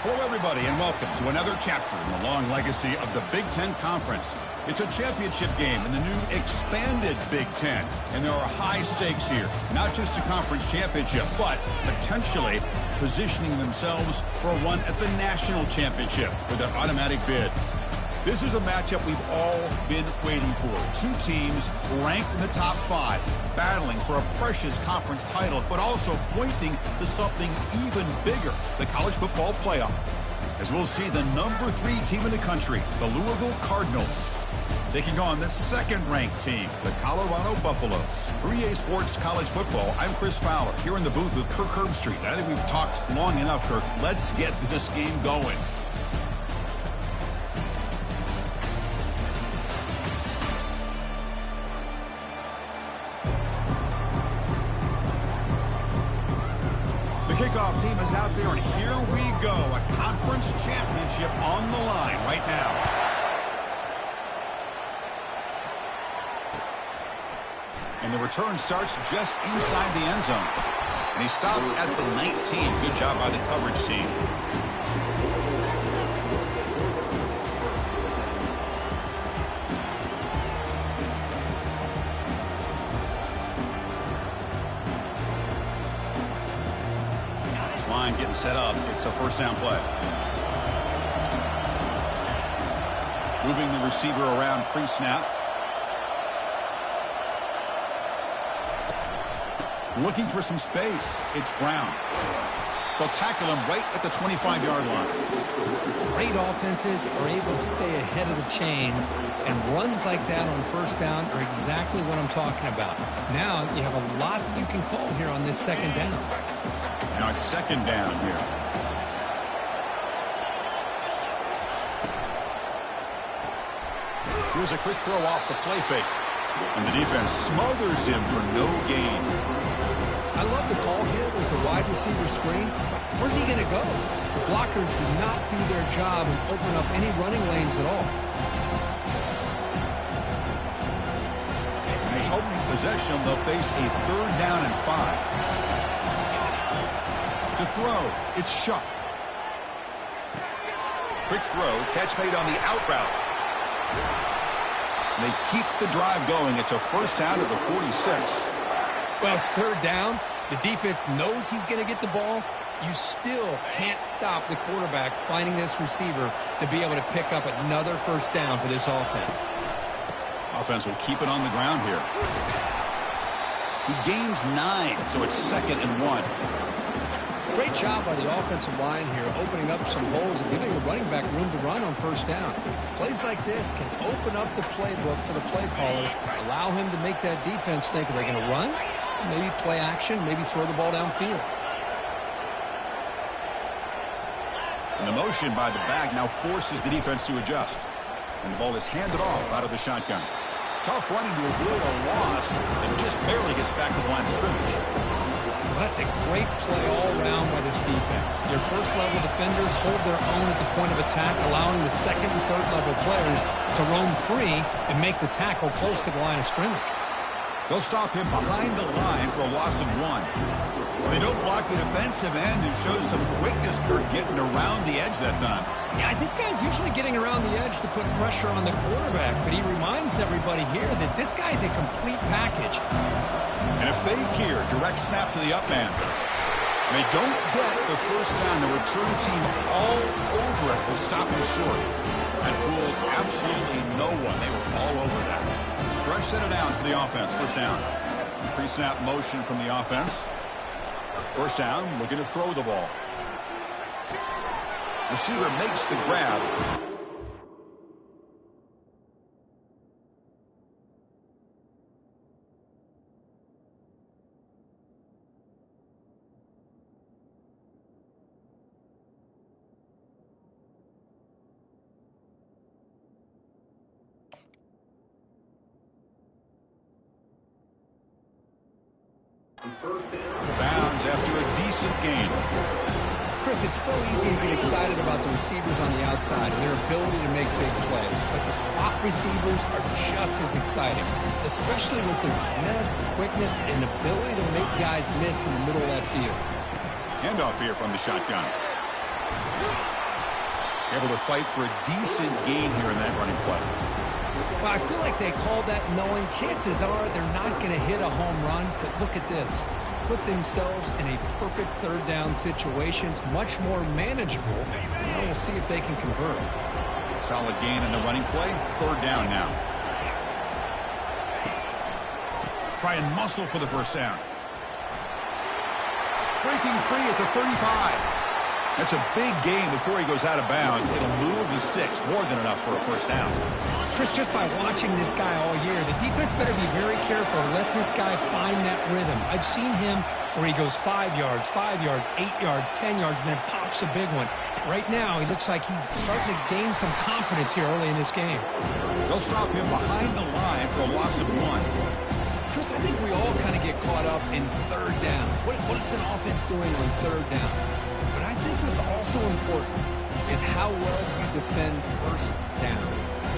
Hello, everybody, and welcome to another chapter in the long legacy of the Big Ten Conference. It's a championship game in the new expanded Big Ten, and there are high stakes here, not just a conference championship, but potentially positioning themselves for a run at the national championship with an automatic bid. This is a matchup we've all been waiting for. Two teams ranked in the top 5, battling for a precious conference title, but also pointing to something even bigger, the college football playoff. As we'll see the number 3 team in the country, the Louisville Cardinals, taking on the second-ranked team, the Colorado Buffaloes. For EA Sports College Football, I'm Chris Fowler, here in the booth with Kirk Herbstreit. I think we've talked long enough, Kirk. Let's get this game going. The kickoff team is out there, and here we go. A conference championship on the line right now. And the return starts just inside the end zone. And he stopped at the 19. Good job by the coverage team. Line getting set up. It's a first down play. Moving the receiver around pre-snap. Looking for some space. It's Brown. They'll tackle him right at the 25-yard line. Great offenses are able to stay ahead of the chains, and runs like that on first down are exactly what I'm talking about. Now you have a lot that you can call here on this second down. Now it's second down here. Here's a quick throw off the play fake. And the defense smothers him for no gain. I love the call here with the wide receiver screen. Where's he going to go? The blockers do not do their job and open up any running lanes at all. And his opening possession, they'll face a third down and 5. To throw, it's Shuck. Quick throw, catch made on the out route. And they keep the drive going. It's a first down at the 46. Well, it's third down. The defense knows he's going to get the ball. You still can't stop the quarterback finding this receiver to be able to pick up another first down for this offense. Offense will keep it on the ground here. He gains 9, so it's second and 1. Great job by the offensive line here, opening up some holes and giving the running back room to run on first down. Plays like this can open up the playbook for the play caller, allow him to make that defense think, are they going to run? Maybe play action, maybe throw the ball downfield. And the motion by the back now forces the defense to adjust. And the ball is handed off out of the shotgun. Tough running to avoid a loss, and just barely gets back to the line of scrimmage. Well, that's a great play all around by this defense. Their first-level defenders hold their own at the point of attack, allowing the second and third-level players to roam free and make the tackle close to the line of scrimmage. They'll stop him behind the line for a loss of 1. They don't block the defensive end and show some quickness, Kurt, getting around the edge that time. Yeah, this guy's usually getting around the edge to put pressure on the quarterback, but he reminds everybody here that this guy's a complete package. And a fake here, direct snap to the up man. They don't get the first down. The return team all over it. They stop him short. And fooled absolutely no one. They were all over that. Fresh set of downs for the offense. First down. Pre-snap motion from the offense. First down, looking to throw the ball. Receiver makes the grab. Bounds after a decent gain. Chris, it's so easy to get excited about the receivers on the outside and their ability to make big plays, but the slot receivers are just as exciting, especially with their finesse, quickness, and ability to make guys miss in the middle of that field. Handoff here from the shotgun. Able to fight for a decent gain here in that running play. Well, I feel like they called that knowing chances are they're not going to hit a home run, but look at this. Put themselves in a perfect third down situation. It's much more manageable. Now we'll see if they can convert. Solid gain in the running play. Third down now. Try and muscle for the first down. Breaking free at the 35. That's a big gain before he goes out of bounds. It'll move the sticks. More than enough for a first down. Chris, just by watching this guy all year, the defense better be very careful. Let this guy find that rhythm. I've seen him where he goes 5 yards, 8 yards, 10 yards, and then pops a big one. Right now, he looks like he's starting to gain some confidence here early in this game. They'll stop him behind the line for a loss of 1. Chris, I think we all kind of get caught up in third down. What is an offense doing on third down? But I think what's also important is how well you defend first down.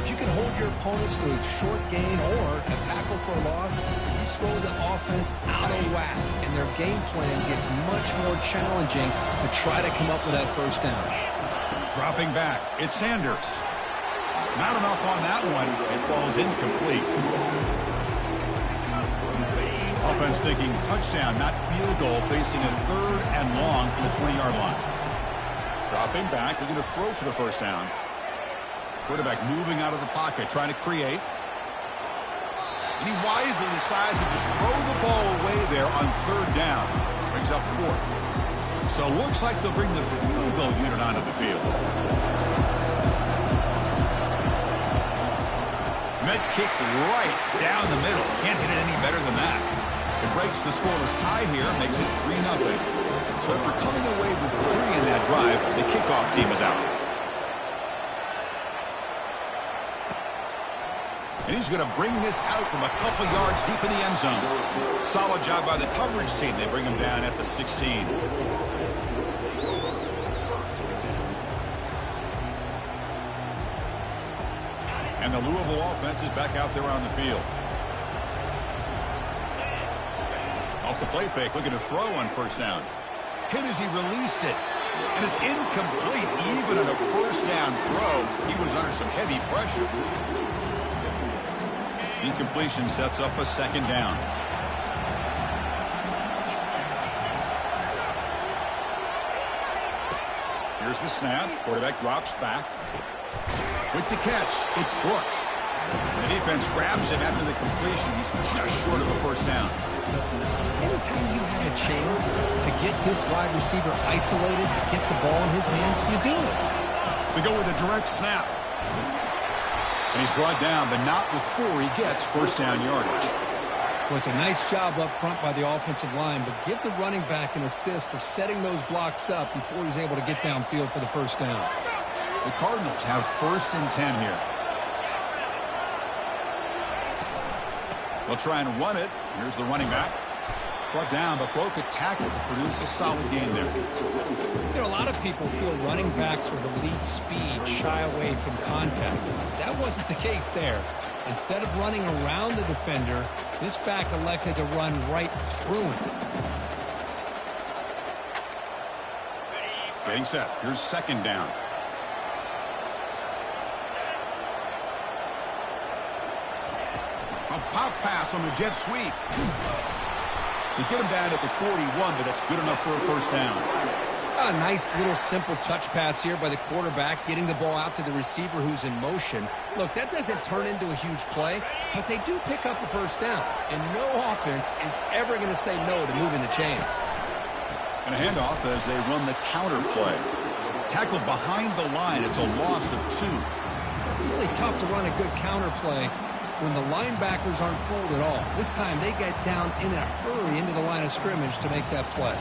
If you can hold your opponents to a short gain or a tackle for a loss, you throw the offense out of whack, and their game plan gets much more challenging to try to come up with that first down. Dropping back, it's Sanders. Not enough on that one. It falls incomplete. Offense thinking touchdown, not field goal, facing a third and long from the 20-yard line. Dropping back, looking to throw for the first down. Quarterback moving out of the pocket, trying to create. And he wisely decides to just throw the ball away there on third down. Brings up fourth. So looks like they'll bring the field goal unit onto the field. Met kick right down the middle. Can't hit it any better than that. It breaks the scoreless tie here, makes it 3-0. So after coming away with 3 in that drive, the kickoff team is out. And he's going to bring this out from a couple yards deep in the end zone. Solid job by the coverage team. They bring him down at the 16. And the Louisville offense is back out there on the field. Off the play fake, looking to throw on first down. Hit as he released it. And it's incomplete. Even on a first down throw, he was under some heavy pressure. Incompletion sets up a second down. Here's the snap. Quarterback drops back. With the catch, it's Brooks. The defense grabs him after the completion. He's just short of a first down. Anytime you have a chance to get this wide receiver isolated, get the ball in his hands, you do it. We go with a direct snap. And he's brought down, but not before he gets first down yardage. Well, it's a nice job up front by the offensive line, but give the running back an assist for setting those blocks up before he's able to get downfield for the first down. The Cardinals have first and 10 here. They'll try and run it. Here's the running back. Brought down, but broke a tackle to produce a solid gain there. You know, a lot of people feel running backs with elite speed shy away from contact. That wasn't the case there. Instead of running around the defender, this back elected to run right through him. Getting set. Here's second down. A pop pass on the jet sweep. They get him down at the 41, but that's good enough for a first down. A nice little simple touch pass here by the quarterback, getting the ball out to the receiver who's in motion. Look, that doesn't turn into a huge play, but they do pick up a first down, and no offense is ever going to say no to moving the chains. And a handoff as they run the counter play. Tackled behind the line. It's a loss of 2. Really tough to run a good counter play when the linebackers aren't fooled at all. This time they get down in a hurry into the line of scrimmage to make that play.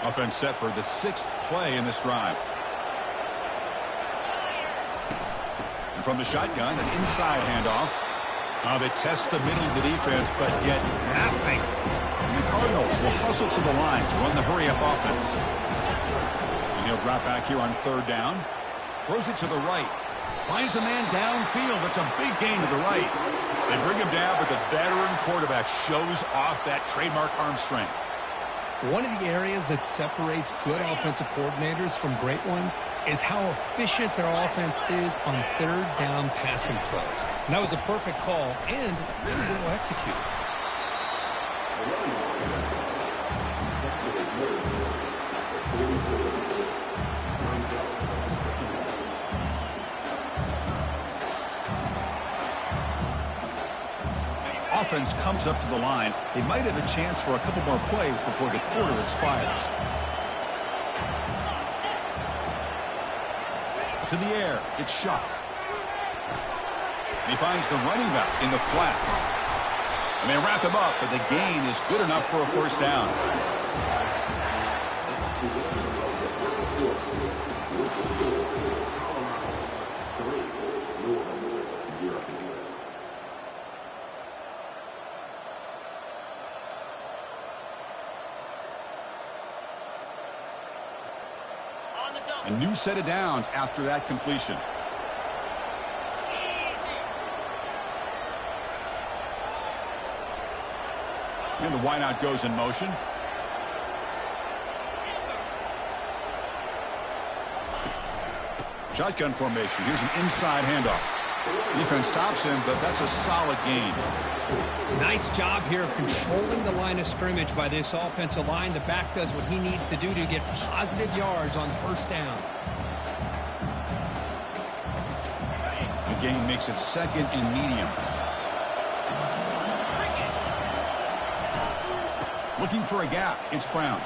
Offense set for the 6th play in this drive. And from the shotgun, an inside handoff. They test the middle of the defense, but get nothing. And the Cardinals will hustle to the line to run the hurry-up offense. And he'll drop back here on third down. Throws it to the right. Finds a man downfield. That's a big gain to the right. They bring him down, but the veteran quarterback shows off that trademark arm strength. One of the areas that separates good offensive coordinators from great ones is how efficient their offense is on third down passing plays. And that was a perfect call and really well executed. Offense comes up to the line. They might have a chance for a couple more plays before the quarter expires. To the air, it's shot. And he finds the running back in the flat. And they wrap him up, but the gain is good enough for a first down. A new set of downs after that completion. And the wideout goes in motion. Shotgun formation. Here's an inside handoff. Defense stops him, but that's a solid gain. Nice job here of controlling the line of scrimmage by this offensive line. The back does what he needs to do to get positive yards on first down. The gain makes it second and medium. Looking for a gap. It's Brown.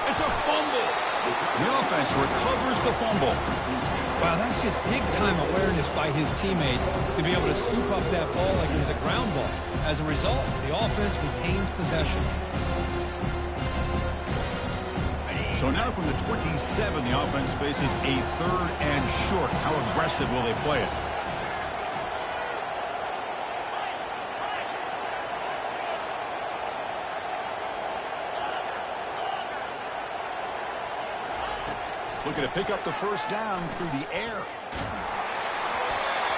It's a fumble. The offense recovers the fumble. Wow, that's just big-time awareness by his teammate to be able to scoop up that ball like it was a ground ball. As a result, the offense retains possession. So now from the 27, the offense faces a third and short. How aggressive will they play it? Looking to pick up the first down through the air.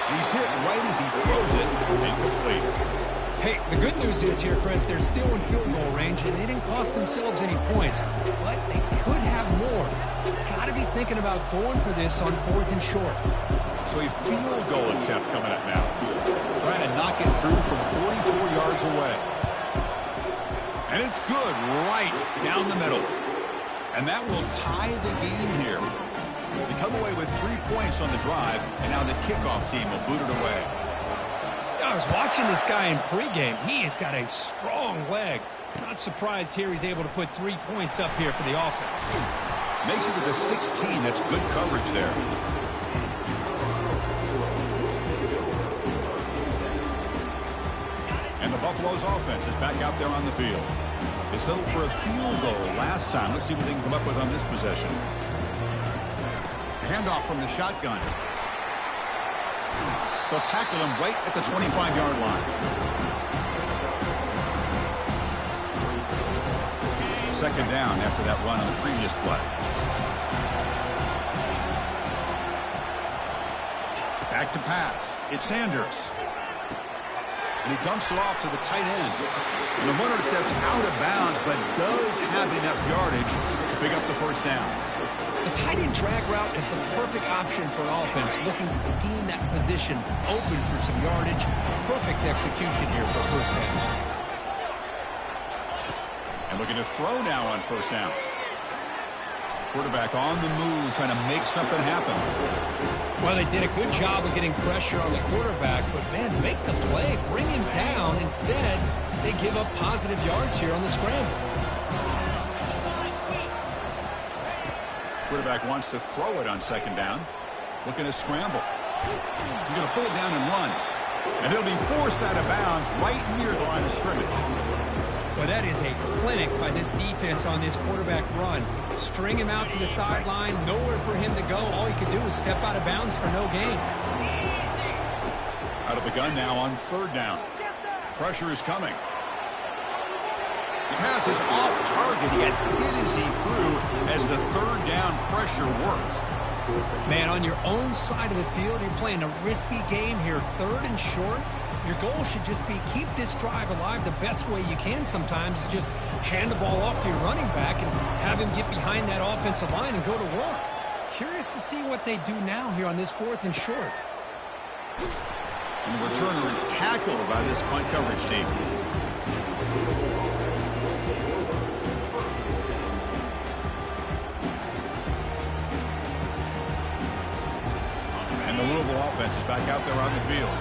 He's hit right as he throws it. Incomplete. Hey, the good news is here, Chris, they're still in field goal range, and they didn't cost themselves any points. But they could have more. Got to be thinking about going for this on fourth and short. So a field goal attempt coming up now. Trying to knock it through from 44 yards away. And it's good right down the middle. And that will tie the game here. They come away with 3 points on the drive, and now the kickoff team will boot it away. I was watching this guy in pregame. He has got a strong leg. Not surprised here he's able to put 3 points up here for the offense. Makes it to the 16. That's good coverage there. And the Buffalo's offense is back out there on the field. They settled for a field goal last time. Let's see what they can come up with on this possession. Handoff from the shotgun. They'll tackle him right at the 25-yard line. Second down after that run on the previous play. Back to pass. It's Sanders. And he dumps it off to the tight end. And the runner steps out of bounds, but does have enough yardage to pick up the first down. The tight end drag route is the perfect option for an offense looking to scheme that position open for some yardage. Perfect execution here for first down. And looking to throw now on first down. Quarterback on the move, trying to make something happen. Well, they did a good job of getting pressure on the quarterback, but, man, make the play, bring him down. Instead, they give up positive yards here on the scramble. Quarterback wants to throw it on second down. Looking to scramble. He's going to pull it down and run. And he'll be forced out of bounds right near the line of scrimmage. Well, that is a clinic by this defense on this quarterback run. String him out to the sideline, nowhere for him to go. All he could do is step out of bounds for no gain. Out of the gun now on third down. Pressure is coming. The pass is off target, yet hit as he threw as the third down pressure works. Man, on your own side of the field, you're playing a risky game here. Third and short, Your goal should just be keep this drive alive the best way you can sometimes is just hand the ball off to your running back and have him get behind that offensive line and go to work. Curious to see what they do now here on this 4th and short. And the returner is tackled by this punt coverage team. And the Louisville offense is back out there on the field.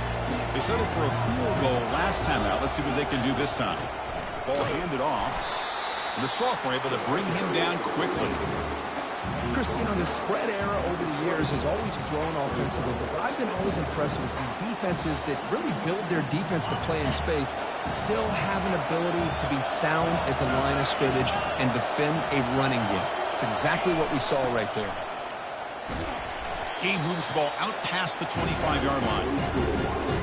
They settled for a field goal last time out. Let's see what they can do this time. Ball handed off. And the sophomore able to bring him down quickly. Cristiano, the spread era over the years has always grown offensively, but I've been always impressed with the defenses that really build their defense to play in space, still have an ability to be sound at the line of scrimmage and defend a running game. It's exactly what we saw right there. He moves the ball out past the 25-yard line.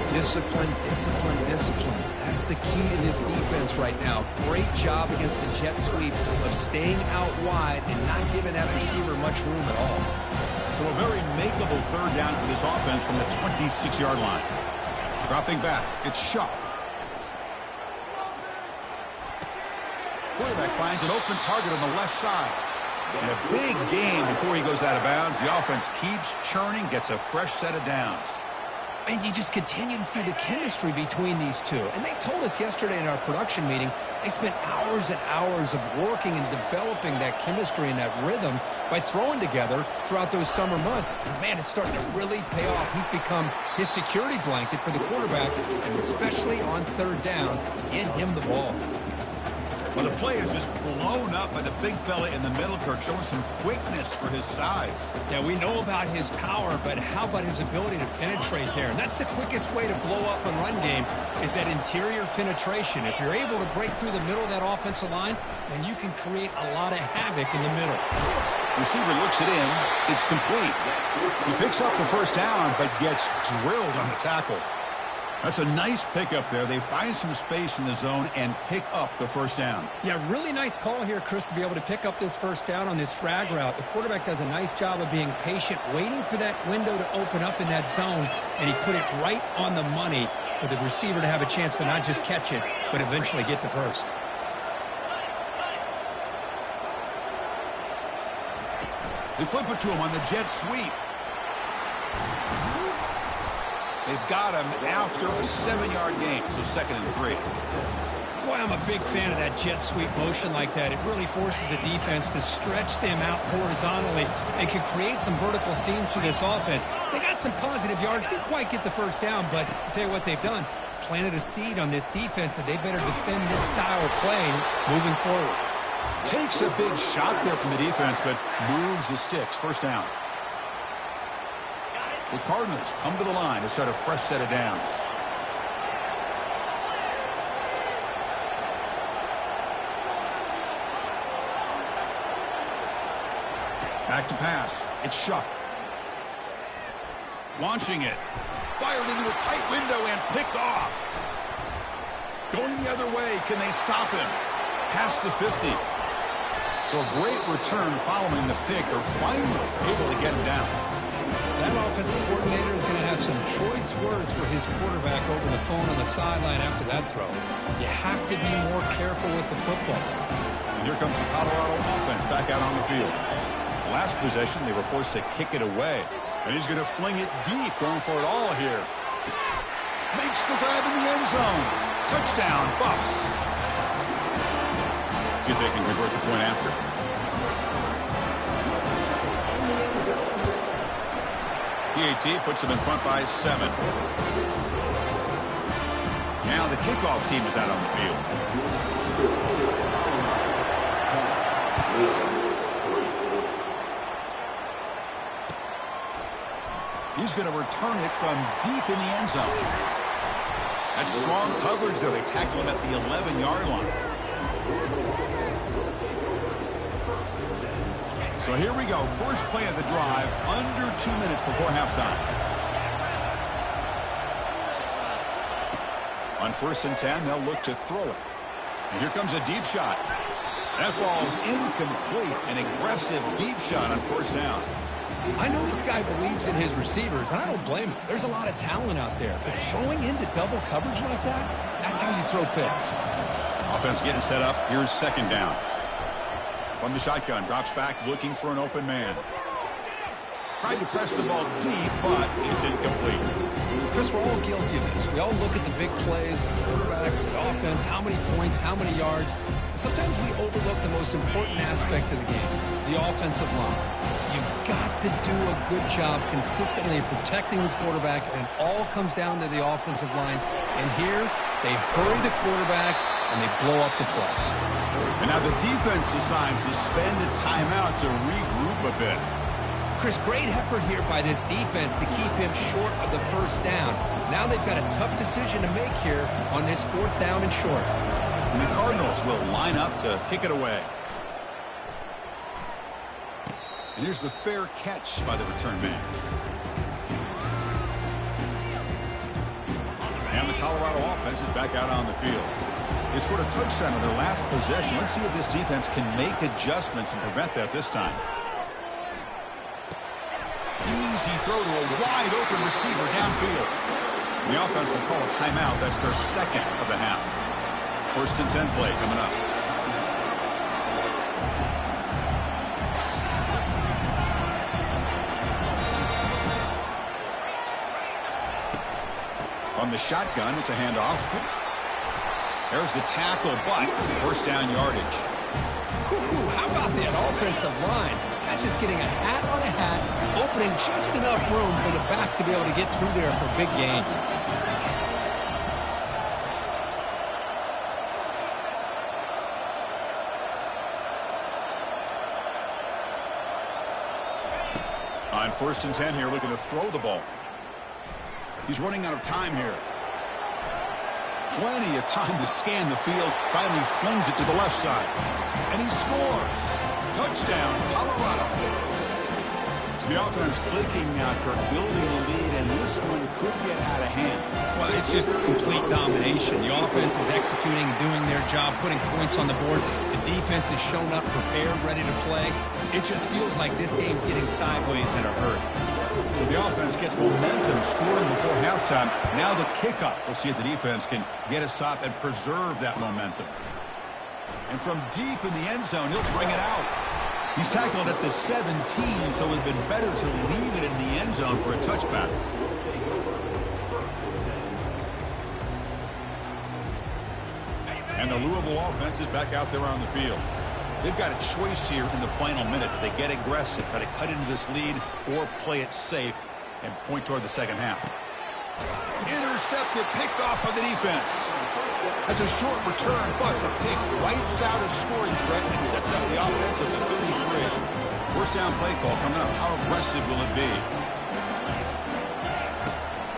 Discipline, discipline, discipline. That's the key to this defense right now. Great job against the jet sweep of staying out wide and not giving that receiver much room at all. So a very makeable 3rd down for this offense from the 26-yard line. Dropping back, it's Shuck. Quarterback finds an open target on the left side. And a big game before he goes out of bounds. The offense keeps churning, gets a fresh set of downs. And you just continue to see the chemistry between these two. And they told us yesterday in our production meeting, they spent hours and hours of working and developing that chemistry and that rhythm by throwing together throughout those summer months. And man, it's starting to really pay off. He's become his security blanket for the quarterback, and especially on 3rd down, get him the ball. Well, the play is just blown up by the big fella in the middle, Kirk, showing some quickness for his size. Yeah, we know about his power, but how about his ability to penetrate there? And that's the quickest way to blow up a run game is that interior penetration. If you're able to break through the middle of that offensive line, then you can create a lot of havoc in the middle. Receiver looks it in. It's complete. He picks up the 1st down, but gets drilled on the tackle. That's a nice pickup there. They find some space in the zone and pick up the 1st down. Yeah, really nice call here, Chris, to be able to pick up this 1st down on this drag route. The quarterback does a nice job of being patient, waiting for that window to open up in that zone, and he put it right on the money for the receiver to have a chance to not just catch it, but eventually get the 1st. They flip it to him on the jet sweep. They've got him after a 7-yard gain, so 2nd and 3. Boy, I'm a big fan of that jet sweep motion like that. It really forces a defense to stretch them out horizontally and can create some vertical seams for this offense. They got some positive yards, didn't quite get the 1st down, but I'll tell you what they've done. Planted a seed on this defense that they better defend this style of play moving forward. Takes a big shot there from the defense, but moves the sticks. 1st down. The Cardinals come to the line to set a fresh set of downs. Back to pass. It's Shuck. Launching it. Fired into a tight window and picked off. Going the other way. Can they stop him? Past the 50. So a great return following the pick. They're finally able to get him down. That offensive coordinator is going to have some choice words for his quarterback over the phone on the sideline after that throw. You have to be more careful with the football. And here comes the Colorado offense back out on the field. Last possession, they were forced to kick it away. And he's going to fling it deep, going for it all here. Makes the grab in the end zone. Touchdown, Buffs. See if they can convert the point after. PAT puts them in front by 7. Now the kickoff team is out on the field. He's going to return it from deep in the end zone. That's strong coverage, though. They tackle him at the 11-yard line. So here we go. First play of the drive, under 2 minutes before halftime. On 1st and 10, they'll look to throw it. And here comes a deep shot. That ball is incomplete. An aggressive deep shot on 1st down. I know this guy believes in his receivers, and I don't blame him. There's a lot of talent out there, but throwing into double coverage like that, that's how you throw picks. Offense getting set up. Here's second down. From the shotgun, drops back looking for an open man. Tried to press the ball deep, but it's incomplete. Chris, we're all guilty of this. We all look at the big plays, the quarterbacks, the offense, how many points, how many yards. And sometimes we overlook the most important aspect of the game, the offensive line. You've got to do a good job consistently protecting the quarterback, and it all comes down to the offensive line. And here, they hurry the quarterback, and they blow up the play. And now the defense decides to spend a timeout to regroup a bit. Chris, great effort here by this defense to keep him short of the first down. Now they've got a tough decision to make here on this fourth down and short. And the Cardinals will line up to kick it away. And here's the fair catch by the return man. And the Colorado offense is back out on the field. They scored a touchdown on their last possession. Let's see if this defense can make adjustments and prevent that this time. Easy throw to a wide-open receiver downfield. And the offense will call a timeout. That's their second of the half. First and 10 play coming up. On the shotgun, it's a handoff. There's the tackle, but first down yardage. How about that offensive line? That's just getting a hat on a hat, opening just enough room for the back to be able to get through there for a big gain. On first and 10 here, looking to throw the ball. He's running out of time here. Plenty of time to scan the field. Finally flings it to the left side. And he scores. Touchdown, Colorado. So the offense clicking now, Kirk, building the lead, and this one could get out of hand. Well, it's just complete domination. The offense is executing, doing their job, putting points on the board. The defense has shown up, prepared, ready to play. It just feels like this game's getting sideways in a hurry. So the offense gets momentum, scoring before halftime. Now the kickoff. We'll see if the defense can get a stop and preserve that momentum. And from deep in the end zone, he'll bring it out. He's tackled at the 17, so it would have been better to leave it in the end zone for a touchback. And the Louisville offense is back out there on the field. They've got a choice here in the final minute. Do they get aggressive, try to cut into this lead, or play it safe and point toward the second half? Intercepted, picked off by the defense. That's a short return, but the pick wipes out a scoring threat and sets up the offense at the 33. First down play call coming up. How aggressive will it be?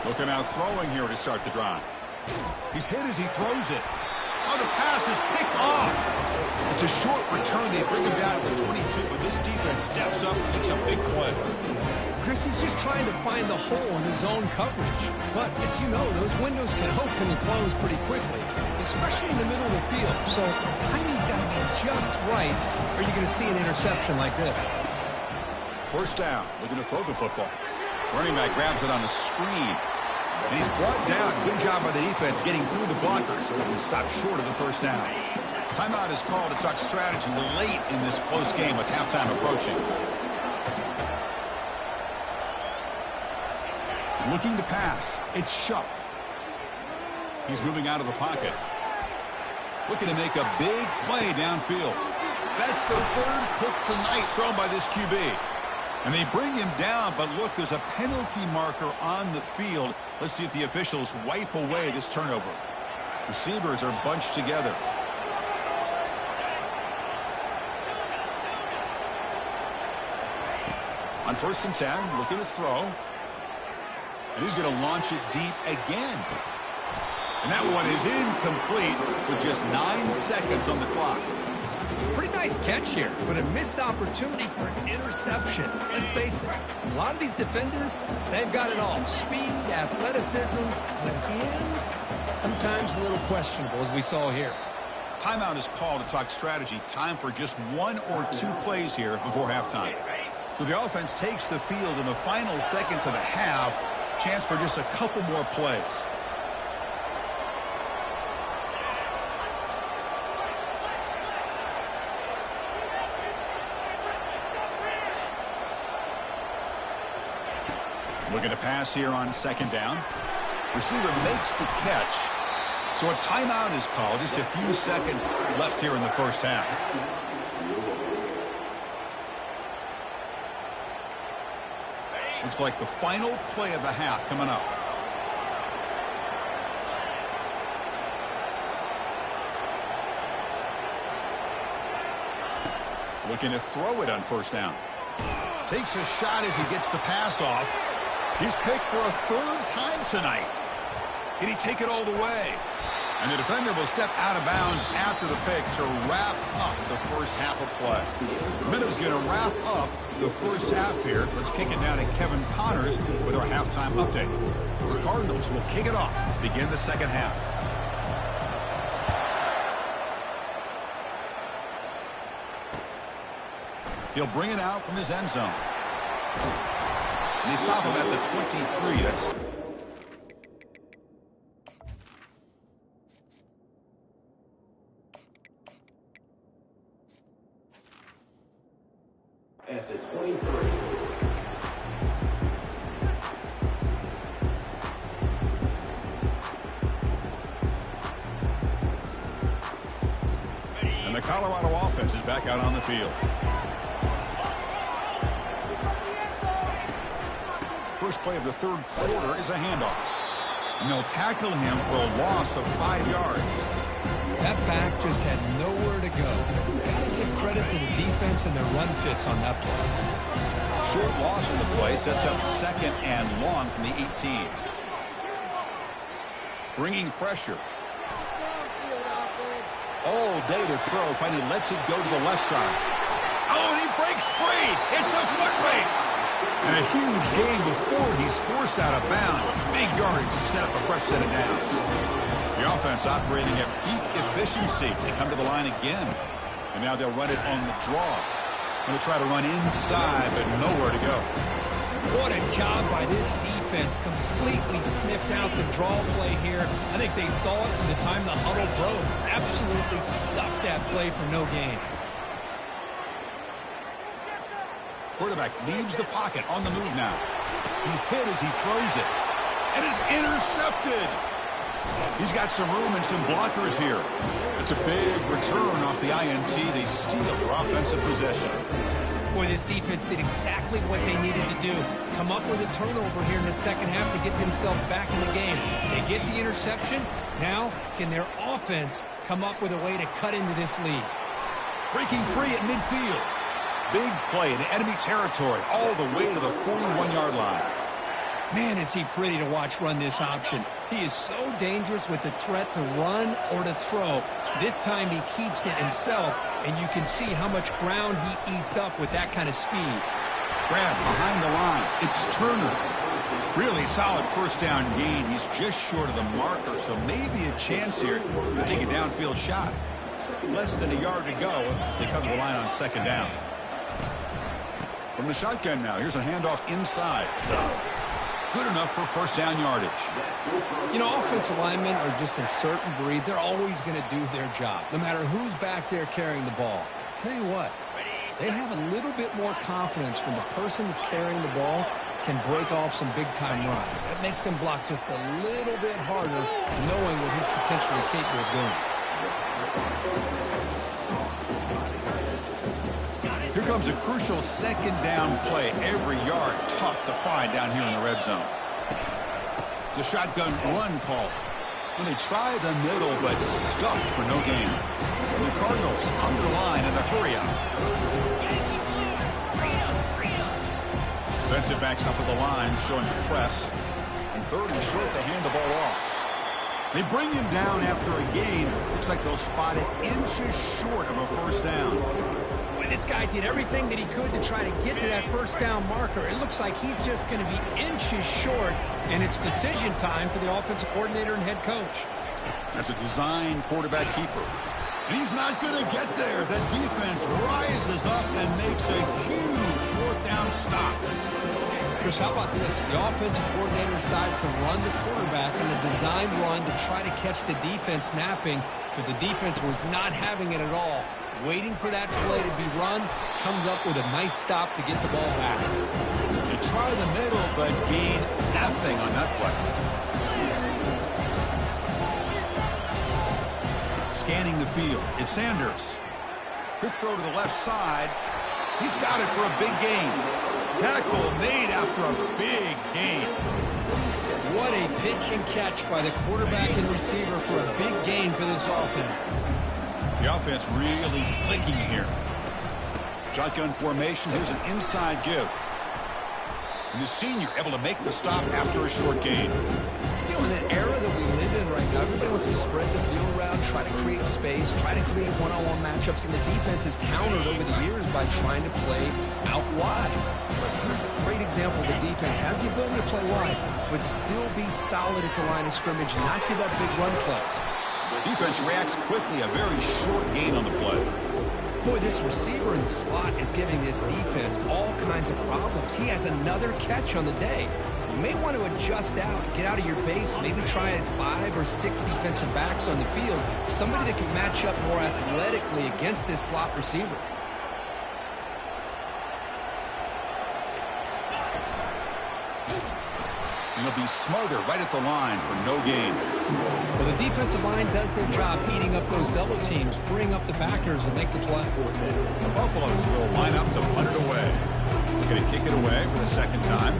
Looking out throwing here to start the drive. He's hit as he throws it. Oh, the pass is picked off. It's a short return. They bring him down to the 22, but this defense steps up and makes a big play. Chris, he's just trying to find the hole in his zone coverage. But, as you know, those windows can open and close pretty quickly, especially in the middle of the field. So, timing's got to be just right, or you're going to see an interception like this. First down, looking to throw the football. Running back grabs it on the screen. And he's brought down. Good job by the defense getting through the blockers. And stopped short of the first down. Timeout is called to talk strategy late in this close game with halftime approaching. Looking to pass. It's Shuck. He's moving out of the pocket. Looking to make a big play downfield. That's the third pick tonight thrown by this QB. And they bring him down, but look, there's a penalty marker on the field. Let's see if the officials wipe away this turnover. Receivers are bunched together. On first and 10, looking to throw. And he's going to launch it deep again. And that one is incomplete with just 9 seconds on the clock. Pretty nice catch here, but a missed opportunity for an interception. Let's face it, a lot of these defenders, they've got it all. Speed, athleticism, but hands, sometimes a little questionable, as we saw here. Timeout is called to talk strategy. Time for just 1 or 2 plays here before halftime. So the offense takes the field in the final seconds of the half. Chance for just a couple more plays. Looking to pass here on second down. Receiver makes the catch. So a timeout is called. Just a few seconds left here in the first half. Looks like the final play of the half coming up. Looking to throw it on first down. Takes a shot as he gets the pass off. He's picked for a third time tonight. Can he take it all the way? And the defender will step out of bounds after the pick to wrap up the first half of play. Minnows going to wrap up the first half here. Let's kick it down to Kevin Connors with our halftime update. The Cardinals will kick it off to begin the second half. He'll bring it out from his end zone. And they stop him at the 23. That's at the 23. And the Colorado offense is back out on the field. First play of the third quarter is a handoff. And they'll tackle him for a loss of 5 yards. That back just had nowhere to go. Got to give credit to the defense and their run fits on that play. Short loss on the play sets up second and long from the 18. Bringing pressure. All day to throw. Finally lets it go to the left side. Oh, and he breaks free. It's a foot race. And a huge gain before he's forced out of bounds. Big yardage to set up a fresh set of downs. The offense operating at peak efficiency. They come to the line again. And now they'll run it on the draw. Going to try to run inside, but nowhere to go. What a job by this defense. Completely sniffed out the draw play here. I think they saw it from the time the huddle broke. Absolutely stuffed that play for no gain. Quarterback leaves the pocket on the move now. He's hit as he throws it. And is intercepted. He's got some room and some blockers here. It's a big return off the INT. They steal their offensive possession. Boy, this defense did exactly what they needed to do. Come up with a turnover here in the second half to get themselves back in the game. They get the interception. Now, can their offense come up with a way to cut into this lead? Breaking free at midfield. Big play in enemy territory all the way to the 41-yard line. Man, is he pretty to watch run this option. He is so dangerous with the threat to run or to throw. This time he keeps it himself, and you can see how much ground he eats up with that kind of speed. Grab behind the line. It's Turner. Really solid first down gain. He's just short of the marker, so maybe a chance here to take a downfield shot. Less than a yard to go as they come to the line on second down. From the shotgun now, here's a handoff inside. Good enough for first down yardage. You know, offensive linemen are just a certain breed. They're always going to do their job, no matter who's back there carrying the ball. I'll tell you what, they have a little bit more confidence when the person that's carrying the ball can break off some big-time runs. That makes them block just a little bit harder, knowing what he's potentially capable of doing. Here comes a crucial second down play. Every yard tough to find down here in the red zone. It's a shotgun run call. And they try the middle, but stuffed for no gain. And the Cardinals come to the line in the hurry-up. Defensive backs up at the line, showing the press. And third and short, they hand the ball off. They bring him down after a gain. Looks like they'll spot it inches short of a first down. This guy did everything that he could to try to get to that first down marker. It looks like he's just going to be inches short, and it's decision time for the offensive coordinator and head coach. That's a design quarterback keeper. And he's not going to get there. The defense rises up and makes a huge fourth down stop. Chris, how about this? The offensive coordinator decides to run the quarterback in a design run to try to catch the defense napping, but the defense was not having it at all. Waiting for that play to be run, comes up with a nice stop to get the ball back. They try the middle, but gain nothing on that play. Scanning the field, it's Sanders. Quick throw to the left side. He's got it for a big gain. Tackle made after a big gain. What a pitch and catch by the quarterback and receiver for a big gain for this offense. The offense really clicking here. Shotgun formation. Here's an inside give. And the senior able to make the stop after a short gain. You know, in the era that we live in right now, everybody wants to spread the field around, try to create space, try to create one-on-one matchups, and the defense has countered over the years by trying to play out wide. But here's a great example. The defense has the ability to play wide, but still be solid at the line of scrimmage and not give up big run plays. Defense reacts quickly. A very short gain on the play. Boy, this receiver in the slot is giving this defense all kinds of problems. He has another catch on the day. You may want to adjust out, get out of your base, maybe try 5 or 6 defensive backs on the field, somebody that can match up more athletically against this slot receiver. And he'll be smarter right at the line for no gain. Well, the defensive line does their job eating up those double teams, freeing up the backers to make the play. The Buffaloes will line up to punt it away. They're going to kick it away for the second time.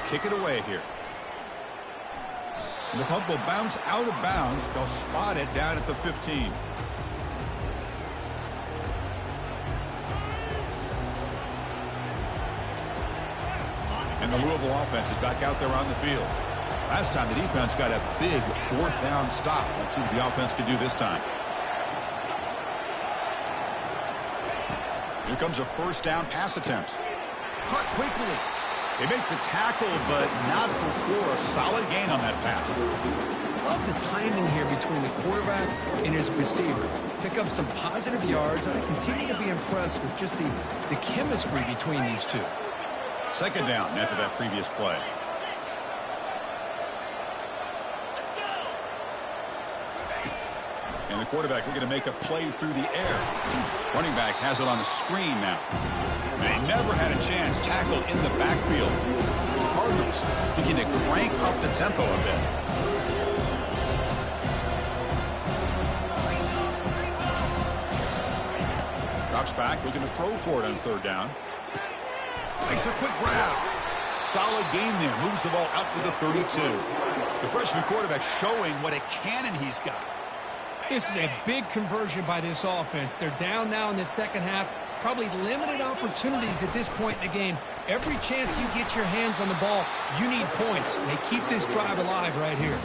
Kick it away here. And the punt will bounce out of bounds. They'll spot it down at the 15. And the Louisville offense is back out there on the field. Last time the defense got a big fourth down stop. Let's see what the offense can do this time. Here comes a first down pass attempt. Caught quickly. They make the tackle, but not before a solid gain on that pass. Love the timing here between the quarterback and his receiver. Pick up some positive yards, and I continue to be impressed with just the chemistry between these two. Second down after that previous play. And the quarterback looking to make a play through the air. Running back has it on the screen now. They never had a chance tackled in the backfield. The Cardinals begin to crank up the tempo a bit. Drops back, looking to throw for it on third down. Makes a quick grab. Solid gain there. Moves the ball out to the 32. The freshman quarterback showing what a cannon he's got. This is a big conversion by this offense. They're down now in the second half. Probably limited opportunities at this point in the game. Every chance you get your hands on the ball, you need points. They keep this drive alive right here.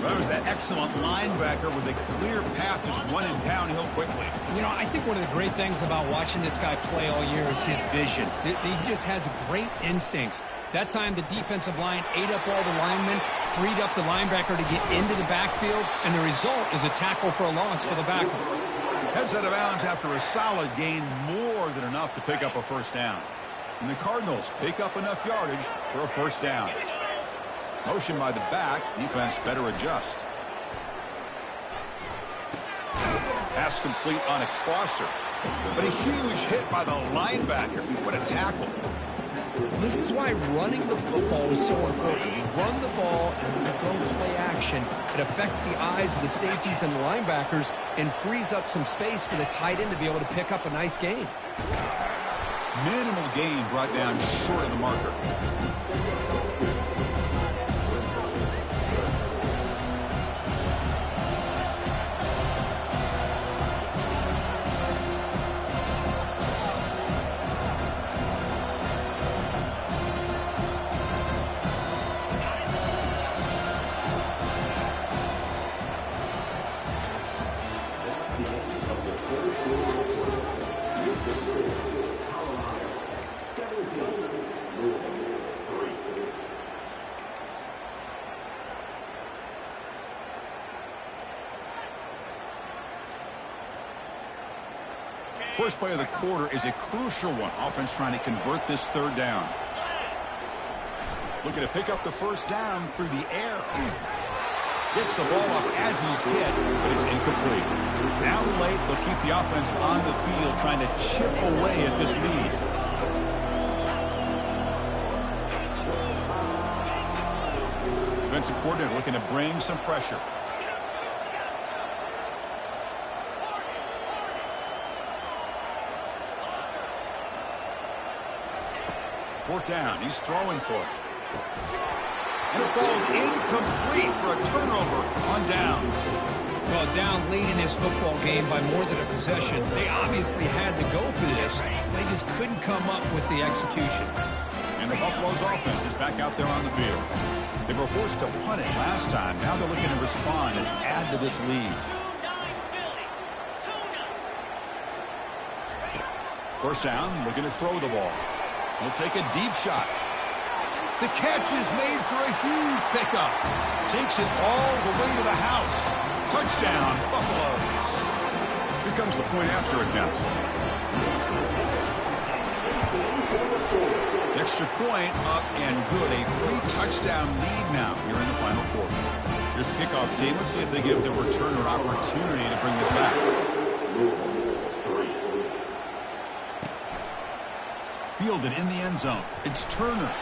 That was that excellent linebacker with a clear path just running downhill quickly. You know, I think one of the great things about watching this guy play all year is his vision. He just has great instincts. That time, the defensive line ate up all the linemen, freed up the linebacker to get into the backfield, and the result is a tackle for a loss for the backer. Heads out of bounds after a solid gain, more than enough to pick up a first down. And the Cardinals pick up enough yardage for a first down. Motion by the back, defense better adjust. Pass complete on a crosser, but a huge hit by the linebacker. What a tackle. This is why running the football is so important. You run the ball and when you go play action, it affects the eyes of the safeties and the linebackers and frees up some space for the tight end to be able to pick up a nice gain. Minimal gain brought down short of the marker. First play of the quarter is a crucial one. Offense trying to convert this third down. Looking to pick up the first down through the air. Gets the ball off as he's hit, but it's incomplete. Down late, they'll keep the offense on the field trying to chip away at this lead. Defensive coordinator looking to bring some pressure. Fourth down, he's throwing for it. And it falls incomplete for a turnover on downs. Well, down late in this football game by more than a possession, they obviously had to go for this. They just couldn't come up with the execution. And the Buffalo's offense is back out there on the field. They were forced to punt it last time. Now they're looking to respond and add to this lead. First down, looking to throw the ball. He'll take a deep shot. The catch is made for a huge pickup. Takes it all the way to the house. Touchdown, Buffaloes. Here comes the point after attempt. Extra point up and good. A 3-touchdown lead now here in the final quarter. Here's the kickoff team. Let's see if they give the returner an opportunity to bring this back. Fielded in the end zone. It's Turner.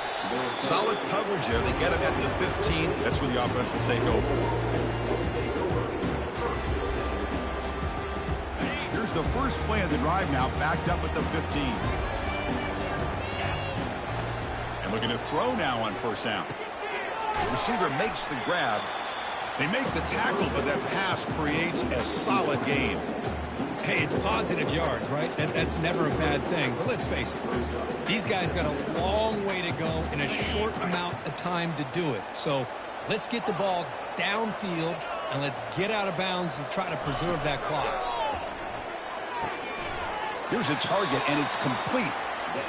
Solid coverage there. They get him at the 15. That's where the offense will take over. Here's the first play of the drive now, backed up at the 15. And looking to throw now on first down. The receiver makes the grab. They make the tackle, but that pass creates a solid gain. Hey, it's positive yards, right? That's never a bad thing. But let's face it, these guys got a long way to go in a short amount of time to do it. So let's get the ball downfield, and let's get out of bounds to try to preserve that clock. Here's a target, and it's complete.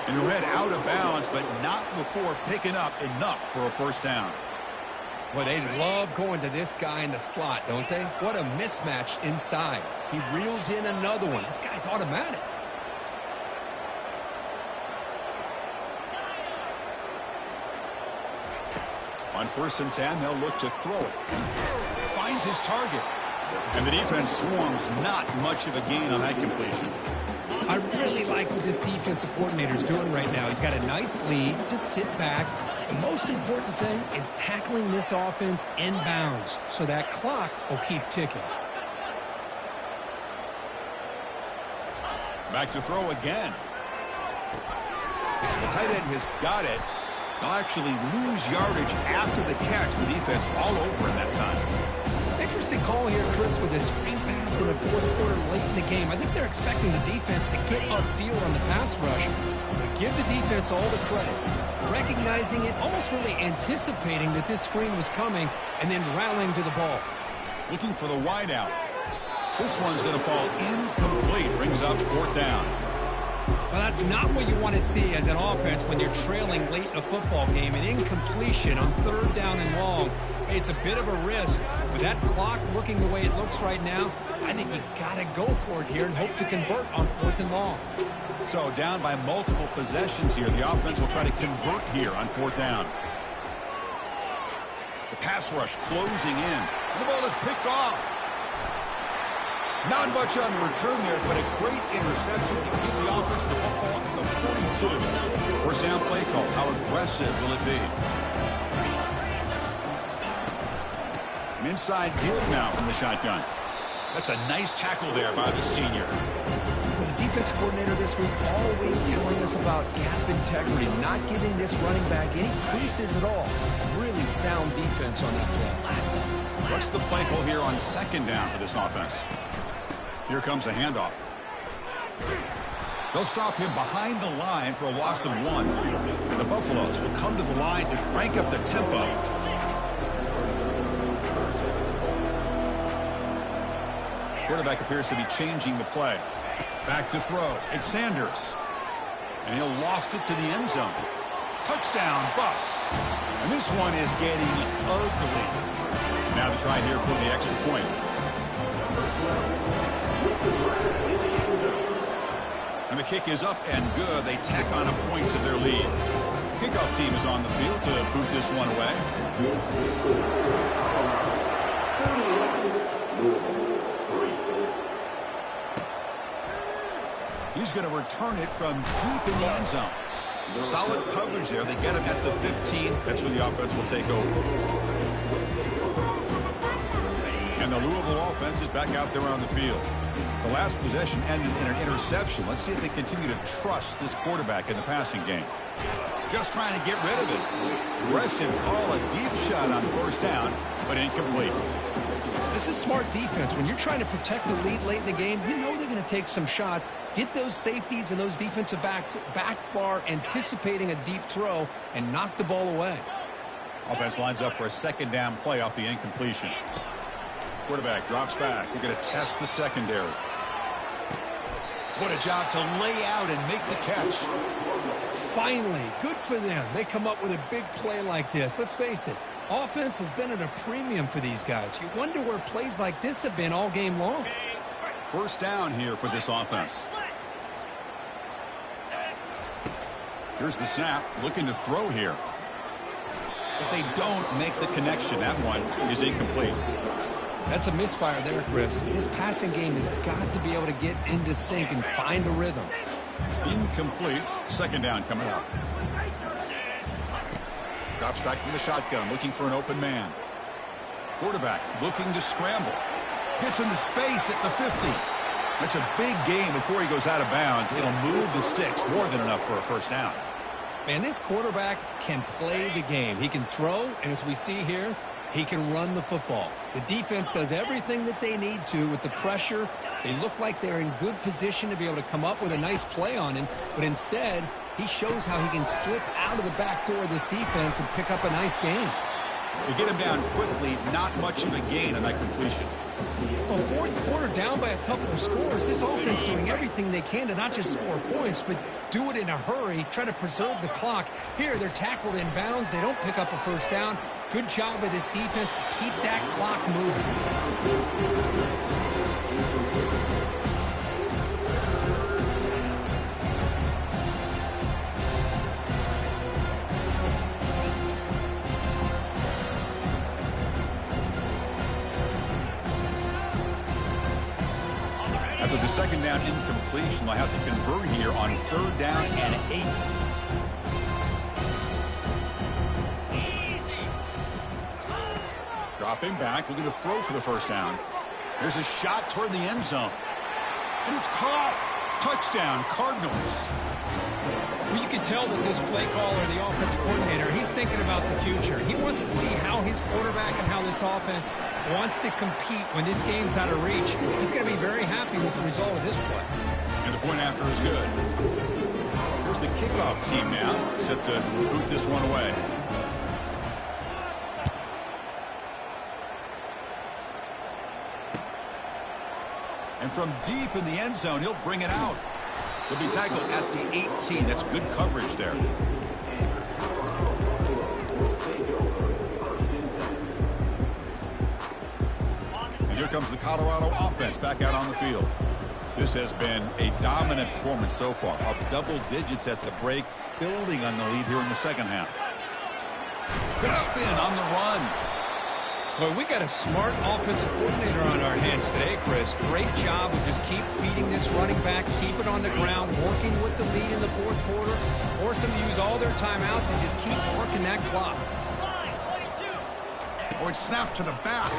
And he'll head out of bounds, but not before picking up enough for a first down. Well, they love going to this guy in the slot, don't they? What a mismatch inside. He reels in another one. This guy's automatic. On 1st and 10, they'll look to throw it. Finds his target. And the defense swarms. Not much of a gain on that completion. I really like what this defensive coordinator's doing right now. He's got a nice lead. Just sit back. The most important thing is tackling this offense in bounds so that clock will keep ticking. Back to throw again. The tight end has got it. They'll actually lose yardage after the catch. The defense all over in that time. Interesting call here, Chris, with this screen pass in the fourth quarter late in the game. I think they're expecting the defense to get upfield on the pass rush. But give the defense all the credit. Recognizing it, almost really anticipating that this screen was coming, and then rallying to the ball. Looking for the wide out. This one's going to fall incomplete. Brings up 4th down. Well, that's not what you want to see as an offense when you're trailing late in a football game. An incompletion on 3rd down and long. It's a bit of a risk. With that clock looking the way it looks right now, I think you got to go for it here and hope to convert on 4th and long. So down by multiple possessions here. The offense will try to convert here on 4th down. The pass rush closing in. The ball is picked off. Not much on the return there, but a great interception to give the offense the football at the 42. First down play call. How aggressive will it be? An inside give now from the shotgun. That's a nice tackle there by the senior. Well, the defense coordinator this week always telling us about gap integrity, not giving this running back any creases at all. Really sound defense on that play. What's the play call here on 2nd down for this offense? Here comes a handoff. They'll stop him behind the line for a loss of 1. And the Buffaloes will come to the line to crank up the tempo. Quarterback appears to be changing the play. Back to throw. It's Sanders. And he'll loft it to the end zone. Touchdown, Buffs. And this one is getting ugly. Now the try here for the extra point. And the kick is up and good. They tack on a point to their lead. Kickoff team is on the field to boot this one away. He's going to return it from deep in the end zone. Solid coverage there. They get him at the 15. That's where the offense will take over. And the Louisville offense is back out there on the field. The last possession ended in an interception. Let's see if they continue to trust this quarterback in the passing game. Just trying to get rid of it. Aggressive call, a deep shot on first down, but incomplete. This is smart defense. When you're trying to protect the lead late in the game, you know they're going to take some shots, get those safeties and those defensive backs back far, anticipating a deep throw, and knock the ball away. Offense lines up for a second down play off the incompletion. Quarterback drops back. We're going to test the secondary. What a job to lay out and make the catch. Finally, good for them. They come up with a big play like this. Let's face it, offense has been at a premium for these guys. You wonder where plays like this have been all game long. First down here for this offense. Here's the snap, looking to throw here. But they don't make the connection. That one is incomplete. That's a misfire there, Chris. This passing game has got to be able to get into sync and find a rhythm. Incomplete. Second down coming up. Drops back from the shotgun, looking for an open man. Quarterback looking to scramble. Hits into space at the 50. That's a big gain before he goes out of bounds. It'll move the sticks more than enough for a first down. Man, this quarterback can play the game. He can throw, and as we see here, he can run the football. The defense does everything that they need to with the pressure. They look like they're in good position to be able to come up with a nice play on him, but instead, he shows how he can slip out of the back door of this defense and pick up a nice gain. They get him down quickly, not much of a gain on that completion. Well, fourth quarter down by a couple of scores. This offense doing everything they can to not just score points, but do it in a hurry, try to preserve the clock. Here, they're tackled in bounds. They don't pick up a first down. Good job by this defense to keep that clock moving. After the second down incompletion, they'll have to convert here on third down and 8. Dropping back, looking to throw for the first down. There's a shot toward the end zone. And it's caught. Touchdown, Cardinals. Well, you can tell that this play caller, the offensive coordinator, he's thinking about the future. He wants to see how his quarterback and how this offense wants to compete when this game's out of reach. He's going to be very happy with the result of this play. And the point after is good. Here's the kickoff team now, set to boot this one away. And from deep in the end zone, he'll bring it out. He'll be tackled at the 18. That's good coverage there. And here comes the Colorado offense back out on the field. This has been a dominant performance so far, up double digits at the break, building on the lead here in the second half. Good spin on the run. Boy, we got a smart offensive coordinator on our hands today, Chris. Great job of just keep feeding this running back, keep it on the ground, working with the lead in the fourth quarter, force them to use all their timeouts and just keep working that clock. Oh, it's snapped to the back.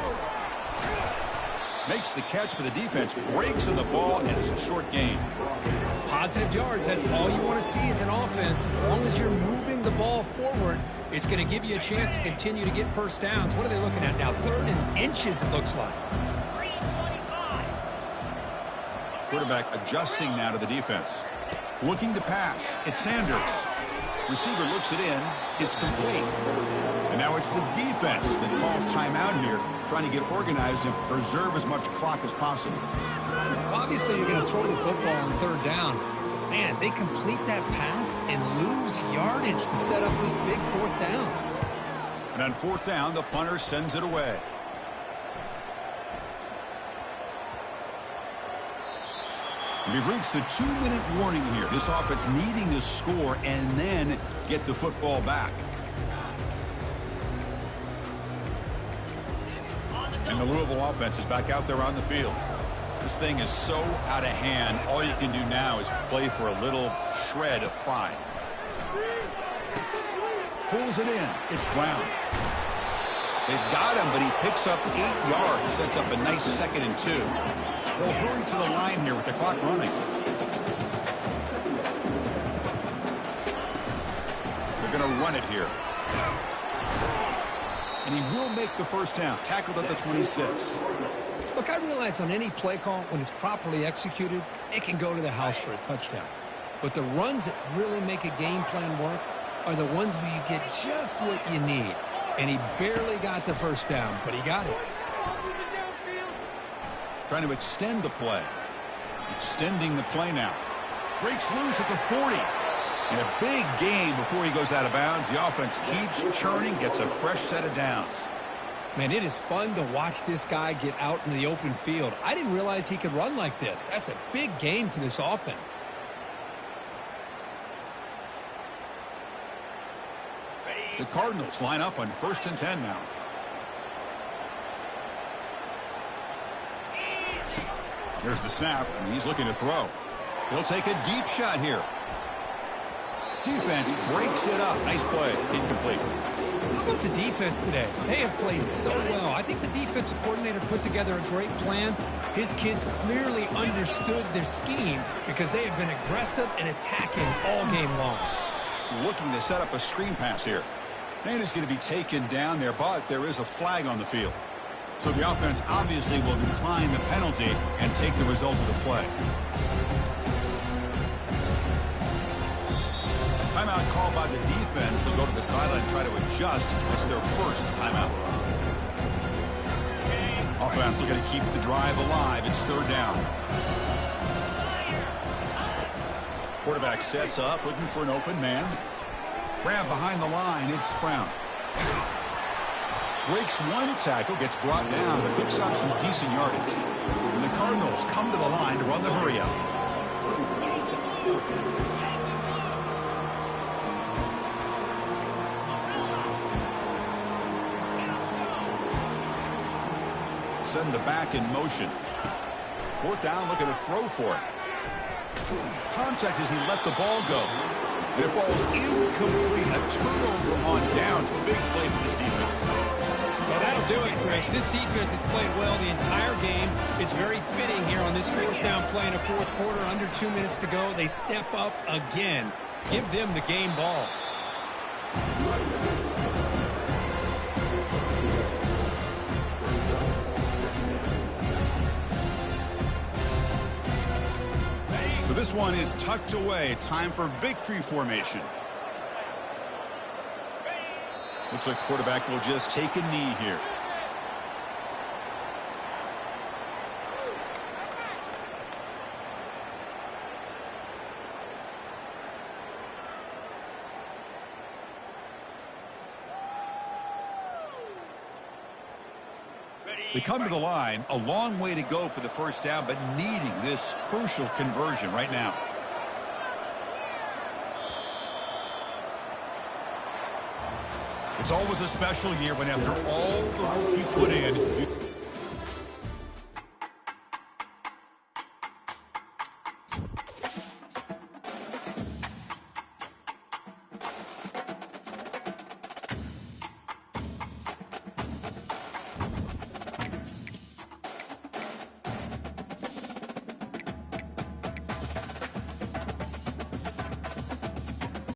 Makes the catch, but the defense breaks in the ball, and it's a short gain. Positive yards, that's all you want to see as an offense. As long as you're moving the ball forward, it's going to give you a chance to continue to get first downs. What are they looking at now? 3rd and inches, it looks like. Quarterback adjusting now to the defense. Looking to pass. It's Sanders. Receiver looks it in. It's complete. And now it's the defense that calls timeout here, trying to get organized and preserve as much clock as possible. Obviously, you're going to throw the football on 3rd down. Man, they complete that pass and lose yardage to set up this big 4th down. And on 4th down, the punter sends it away. We've reached the 2-minute warning here. This offense needing to score and then get the football back. And the Louisville offense is back out there on the field. This thing is so out of hand. All you can do now is play for a little shred of pride. Pulls it in. It's Brown. They've got him, but he picks up 8 yards. Sets up a nice 2nd and 2. They'll hurry to the line here with the clock running. They're going to run it here. And he will make the first down. Tackled at the 26. Look, I realize on any play call, when it's properly executed, it can go to the house for a touchdown. But the runs that really make a game plan work are the ones where you get just what you need. And he barely got the first down, but he got it. Trying to extend the play. Extending the play now. Breaks loose at the 40. And a big game before he goes out of bounds. The offense keeps churning, gets a fresh set of downs. Man, it is fun to watch this guy get out in the open field. I didn't realize he could run like this. That's a big game for this offense. The Cardinals line up on 1st and 10 now. There's the snap, and he's looking to throw. He'll take a deep shot here. Defense breaks it up. Nice play. Incomplete. How about the defense today? They have played so well. I think the defensive coordinator put together a great plan. His kids clearly understood their scheme because they have been aggressive and attacking all game long. Looking to set up a screen pass here. And it's going to be taken down there, but there is a flag on the field. So the offense obviously will decline the penalty and take the result of the play. Timeout called by the defense. They'll go to the sideline and try to adjust. It's their first timeout. Offense looking to keep the drive alive. It's 3rd down. Quarterback sets up, looking for an open man. Grab behind the line. It's Brown. Breaks one tackle, gets brought down, but picks up some decent yardage. And the Cardinals come to the line to run the hurry up. Send the back in motion. 4th down, looking to throw for it. Contact as he let the ball go. And it falls incomplete. A turnover on downs. Big play for this defense. Well, that'll do it, Chris. This defense has played well the entire game. It's very fitting here on this 4th down play in the 4th quarter. Under 2 minutes to go. They step up again. Give them the game ball. This one is tucked away. Time for victory formation. Looks like the quarterback will just take a knee here. They come to the line, a long way to go for the first down, but needing this crucial conversion right now. It's always a special year when after all the work you put in, you